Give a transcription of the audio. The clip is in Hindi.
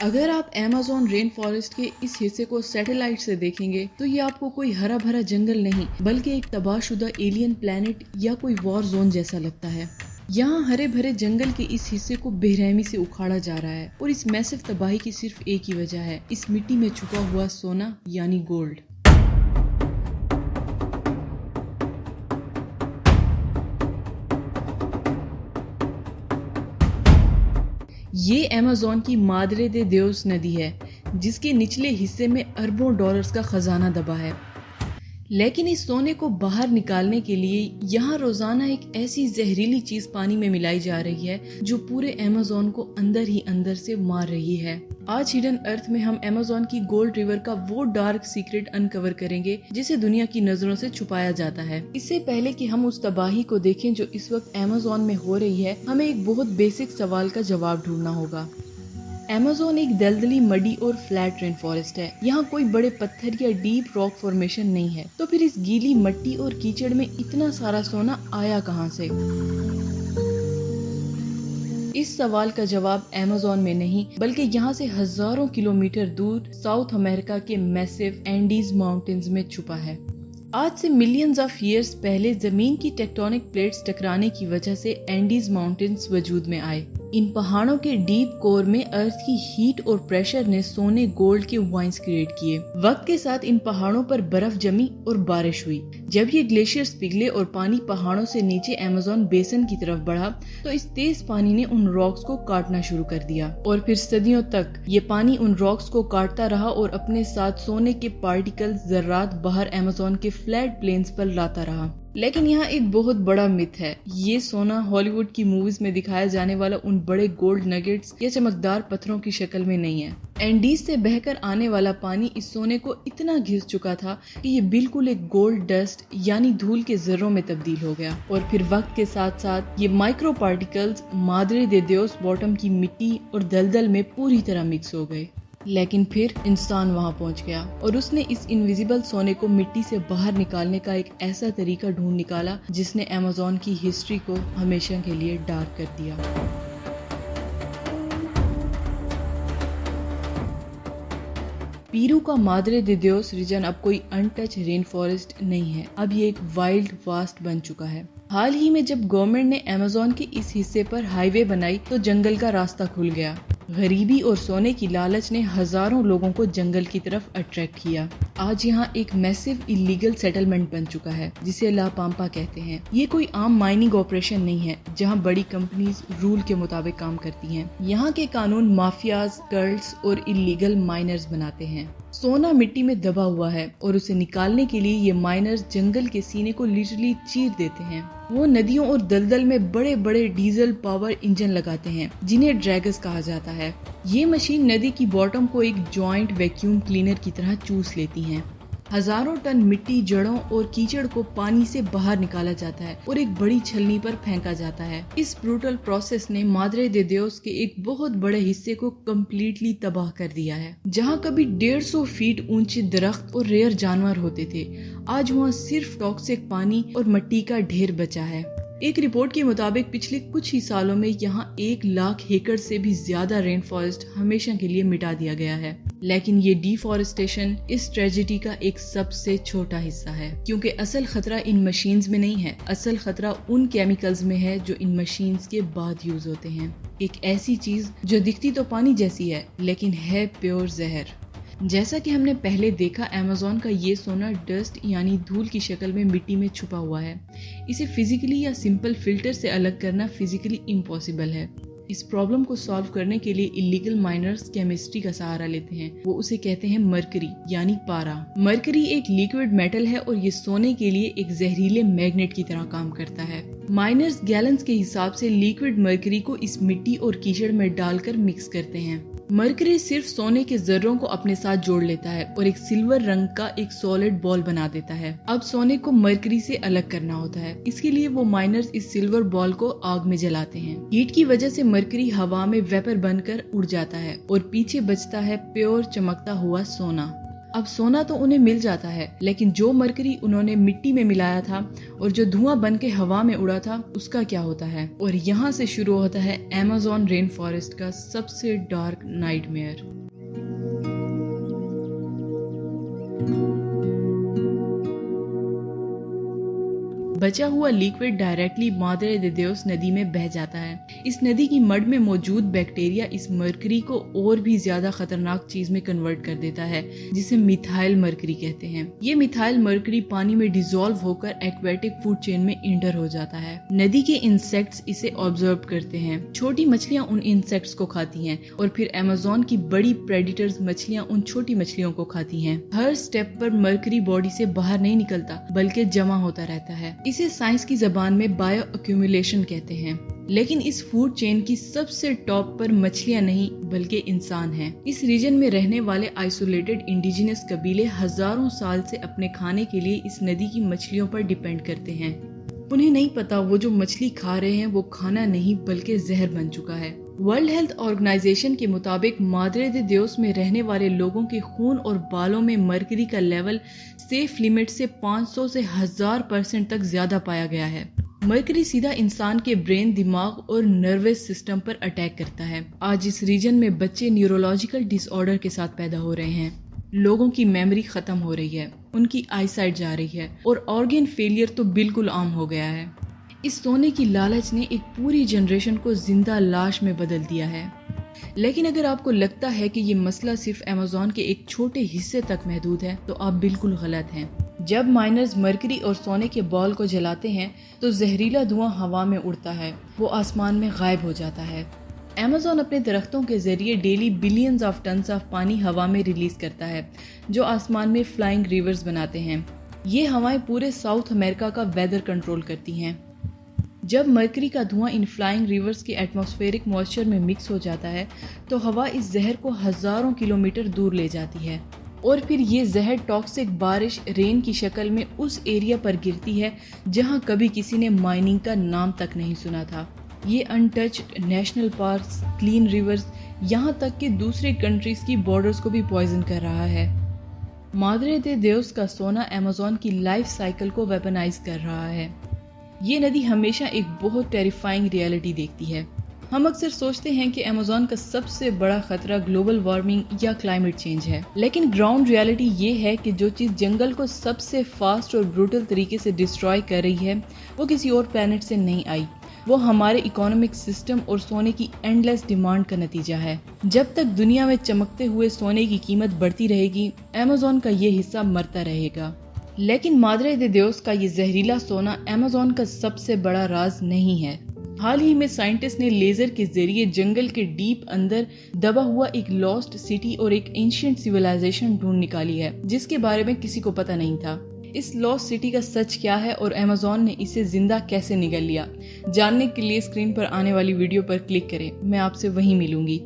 अगर आप अमेज़न रेन फॉरेस्ट के इस हिस्से को सैटेलाइट से देखेंगे तो ये आपको कोई हरा भरा जंगल नहीं बल्कि एक तबाहशुदा एलियन प्लेनेट या कोई वॉर जोन जैसा लगता है। यहाँ हरे भरे जंगल के इस हिस्से को बेरहमी से उखाड़ा जा रहा है और इस मैसिव तबाही की सिर्फ एक ही वजह है, इस मिट्टी में छुपा हुआ सोना यानी गोल्ड। ये अमेज़न की मादरे दे देओस नदी है जिसके निचले हिस्से में अरबों डॉलर्स का खजाना दबा है। लेकिन इस सोने को बाहर निकालने के लिए यहाँ रोजाना एक ऐसी जहरीली चीज पानी में मिलाई जा रही है जो पूरे अमेज़न को अंदर ही अंदर से मार रही है। आज हिडन अर्थ में हम अमेज़न की गोल्ड रिवर का वो डार्क सीक्रेट अनकवर करेंगे जिसे दुनिया की नजरों से छुपाया जाता है। इससे पहले कि हम उस तबाही को देखें जो इस वक्त अमेज़न में हो रही है, हमें एक बहुत बेसिक सवाल का जवाब ढूंढना होगा। अमेज़न एक दलदली, मडी और फ्लैट रेन फॉरेस्ट है। यहाँ कोई बड़े पत्थर या डीप रॉक फॉर्मेशन नहीं है, तो फिर इस गीली मट्टी और कीचड़ में इतना सारा सोना आया कहाँ से? इस सवाल का जवाब अमेज़न में नहीं बल्कि यहाँ से हजारों किलोमीटर दूर साउथ अमेरिका के मैसिव एंडीज माउंटेन्स में छुपा है। आज से मिलियंस ऑफ ईयर्स पहले जमीन की टेक्टोनिक प्लेट्स टकराने की वजह से एंडीज माउंटेन्स वजूद में आए। इन पहाड़ों के डीप कोर में अर्थ की हीट और प्रेशर ने सोने गोल्ड के वाइन्स क्रिएट किए। वक्त के साथ इन पहाड़ों पर बर्फ जमी और बारिश हुई। जब ये ग्लेशियर्स पिघले और पानी पहाड़ों से नीचे अमेज़न बेसन की तरफ बढ़ा तो इस तेज पानी ने उन रॉक्स को काटना शुरू कर दिया और फिर सदियों तक ये पानी उन रॉक्स को काटता रहा और अपने साथ सोने के पार्टिकल्स, जर्रात बाहर अमेज़न के फ्लैट प्लेन्स पर लाता रहा। लेकिन यहाँ एक बहुत बड़ा मिथ है। ये सोना हॉलीवुड की मूवीज में दिखाया जाने वाला उन बड़े गोल्ड नगेट्स या चमकदार पत्थरों की शक्ल में नहीं है। एंडीज से बहकर आने वाला पानी इस सोने को इतना घिस चुका था कि ये बिल्कुल एक गोल्ड डस्ट यानी धूल के जर्रों में तब्दील हो गया और फिर वक्त के साथ साथ ये माइक्रो पार्टिकल्स मादरे दे देओस बॉटम की मिट्टी और दलदल में पूरी तरह मिक्स हो गए। लेकिन फिर इंसान वहां पहुंच गया और उसने इस इनविजिबल सोने को मिट्टी से बाहर निकालने का एक ऐसा तरीका ढूंढ निकाला जिसने अमेज़न की हिस्ट्री को हमेशा के लिए डार्क कर दिया। पीरू का मादरे दे देओस रीजन अब कोई अनटच रेन फॉरेस्ट नहीं है, अब ये एक वाइल्ड वास्ट बन चुका है। हाल ही में जब गवर्नमेंट ने अमेज़न के इस हिस्से पर हाईवे बनाई तो जंगल का रास्ता खुल गया। गरीबी और सोने की लालच ने हजारों लोगों को जंगल की तरफ अट्रैक्ट किया। आज यहाँ एक मैसिव इलीगल सेटलमेंट बन चुका है जिसे ला पाम्पा कहते हैं। ये कोई आम माइनिंग ऑपरेशन नहीं है जहाँ बड़ी कंपनीज रूल के मुताबिक काम करती हैं। यहाँ के कानून माफियाज, कर्ट्स और इलीगल माइनर्स बनाते हैं। सोना मिट्टी में दबा हुआ है और उसे निकालने के लिए ये माइनर्स जंगल के सीने को लिटरली चीर देते हैं। वो नदियों और दलदल में बड़े बड़े डीजल पावर इंजन लगाते हैं जिन्हें ड्रैगर्स कहा जाता है। ये मशीन नदी की बॉटम को एक जॉइंट वैक्यूम क्लीनर की तरह चूस लेती हैं। हजारों टन मिट्टी, जड़ों और कीचड़ को पानी से बाहर निकाला जाता है और एक बड़ी छलनी पर फेंका जाता है। इस ब्रूटल प्रोसेस ने मादरे दे देओस के एक बहुत बड़े हिस्से को कम्प्लीटली तबाह कर दिया है। जहाँ कभी 150 फीट ऊंचे दरख्त और रेयर जानवर होते थे, आज वहाँ सिर्फ टॉक्सिक पानी और मिट्टी का ढेर बचा है। एक रिपोर्ट के मुताबिक पिछले कुछ ही सालों में यहाँ 1 लाख एकड़ से भी ज्यादा रेन फॉरेस्ट हमेशा के लिए मिटा दिया गया है। लेकिन ये डिफॉरेस्टेशन इस ट्रेजेडी का एक सबसे छोटा हिस्सा है, क्योंकि असल खतरा इन मशीन्स में नहीं है। असल खतरा उन केमिकल्स में है जो इन मशीन्स के बाद यूज होते हैं। एक ऐसी चीज जो दिखती तो पानी जैसी है लेकिन है प्योर जहर। जैसा कि हमने पहले देखा, अमेज़न का ये सोना डस्ट यानी धूल की शक्ल में मिट्टी में छुपा हुआ है। इसे फिजिकली या सिंपल फिल्टर से अलग करना फिजिकली इम्पॉसिबल है। इस प्रॉब्लम को सॉल्व करने के लिए इलीगल माइनर्स केमिस्ट्री का सहारा लेते हैं। वो उसे कहते हैं मरकरी यानी पारा। मरकरी एक लिक्विड मेटल है और ये सोने के लिए एक जहरीले मैग्नेट की तरह काम करता है। माइनर्स गैलन्स के हिसाब से लिक्विड मरकरी को इस मिट्टी और कीचड़ में डालकर मिक्स करते हैं। मरकरी सिर्फ सोने के जर्रों को अपने साथ जोड़ लेता है और एक सिल्वर रंग का एक सॉलिड बॉल बना देता है। अब सोने को मरकरी से अलग करना होता है। इसके लिए वो माइनर्स इस सिल्वर बॉल को आग में जलाते हैं। हीट की वजह से मरकरी हवा में वेपर बनकर उड़ जाता है और पीछे बचता है प्योर चमकता हुआ सोना। अब सोना तो उन्हें मिल जाता है, लेकिन जो मरकरी उन्होंने मिट्टी में मिलाया था और जो धुआं बन के हवा में उड़ा था, उसका क्या होता है? और यहाँ से शुरू होता है अमेज़न रेन फॉरेस्ट का सबसे डार्क नाइटमेयर। बचा हुआ लिक्विड डायरेक्टली मादरे दे देओस नदी में बह जाता है। इस नदी की मड में मौजूद बैक्टीरिया इस मरकरी को और भी ज्यादा खतरनाक चीज में कन्वर्ट कर देता है, जिसे मिथाइल मरकरी कहते हैं। ये मिथाइल मरकरी पानी में डिसॉल्व होकर एक्वेटिक फूड चेन में इंटर हो जाता है। नदी के इंसेक्ट्स इसे ऑब्जर्व करते हैं। छोटी मछलियां उन इंसेक्ट्स को खाती हैं और फिर अमेज़न की बड़ी प्रेडिटर्स मछलियां उन छोटी मछलियों को खाती हैं। हर स्टेप पर मरकरी बॉडी से बाहर नहीं निकलता, बल्कि जमा होता रहता है। इसे साइंस की जबान में बायो एक्यूमुलेशन कहते हैं। लेकिन इस फूड चेन की सबसे टॉप पर मछलियां नहीं बल्कि इंसान हैं। इस रीजन में रहने वाले आइसोलेटेड इंडिजिनस कबीले हजारों साल से अपने खाने के लिए इस नदी की मछलियों पर डिपेंड करते हैं। उन्हें नहीं पता वो जो मछली खा रहे हैं वो खाना नहीं बल्कि जहर बन चुका है। वर्ल्ड हेल्थ ऑर्गेनाइजेशन के मुताबिक मादरे दे देओस में रहने वाले लोगों के खून और बालों में मरकरी का लेवल सेफ लिमिट से 500 से 1000% तक ज्यादा पाया गया है। मरकरी सीधा इंसान के ब्रेन, दिमाग और नर्वस सिस्टम पर अटैक करता है। आज इस रीजन में बच्चे न्यूरोलॉजिकल डिसऑर्डर के साथ पैदा हो रहे हैं। लोगों की मेमोरी खत्म हो रही है, उनकी आईसाइट जा रही है और ऑर्गन फेलियर तो बिल्कुल आम हो गया है। इस सोने की लालच ने एक पूरी जनरेशन को जिंदा लाश में बदल दिया है। लेकिन अगर आपको लगता है कि ये मसला सिर्फ अमेज़न के एक छोटे हिस्से तक महदूद है, तो आप बिल्कुल गलत हैं। जब माइनर्स मरकरी और सोने के बॉल को जलाते हैं तो जहरीला धुआं हवा में उड़ता है, वो आसमान में गायब हो जाता है। अमेज़न अपने दरख्तों के जरिए daily billions of tons of पानी हवा में रिलीज करता है, जो आसमान में फ्लाइंग रिवर्स बनाते हैं। ये हवाएं पूरे साउथ अमेरिका का वेदर कंट्रोल करती हैं। जब मरकरी का धुआं इन फ्लाइंग रिवर्स के एटमॉस्फेरिक मॉइस्चर में मिक्स हो जाता है तो हवा इस जहर को हजारों किलोमीटर दूर ले जाती है और फिर ये जहर टॉक्सिक बारिश रेन की शक्ल में उस एरिया पर गिरती है जहां कभी किसी ने माइनिंग का नाम तक नहीं सुना था। ये untouched national parks, clean reverse, यहाँ तक कि दूसरे कंट्रीज की बॉर्डर्स को भी पॉइजन कर रहा है। मादरे दे देओस का सोना अमेज़न की लाइफ साइकिल को वेपनाइज कर रहा है। ये नदी हमेशा एक बहुत टेरिफाइंग रियलिटी देखती है। हम अक्सर सोचते हैं कि अमेज़न का सबसे बड़ा खतरा ग्लोबल वार्मिंग या क्लाइमेट चेंज है, लेकिन ग्राउंड रियलिटी ये है कि जो चीज जंगल को सबसे फास्ट और ब्रूटल तरीके से डिस्ट्रॉय कर रही है वो किसी और प्लेनेट से नहीं आई, वो हमारे इकोनॉमिक सिस्टम और सोने की एंडलेस डिमांड का नतीजा है। जब तक दुनिया में चमकते हुए सोने की कीमत बढ़ती रहेगी, अमेज़न का ये हिस्सा मरता रहेगा। लेकिन मादरे दे देओस का ये जहरीला सोना अमेज़न का सबसे बड़ा राज नहीं है। हाल ही में साइंटिस्ट ने लेजर के जरिए जंगल के डीप अंदर दबा हुआ एक लॉस्ट सिटी और एक एंशिएंट सिविलाइजेशन ढूंढ निकाली है, जिसके बारे में किसी को पता नहीं था। इस लॉस्ट सिटी का सच क्या है और अमेज़न ने इसे जिंदा कैसे निगल लिया, जानने के लिए स्क्रीन पर आने वाली वीडियो पर क्लिक करें। मैं आपसे वहीं मिलूंगी।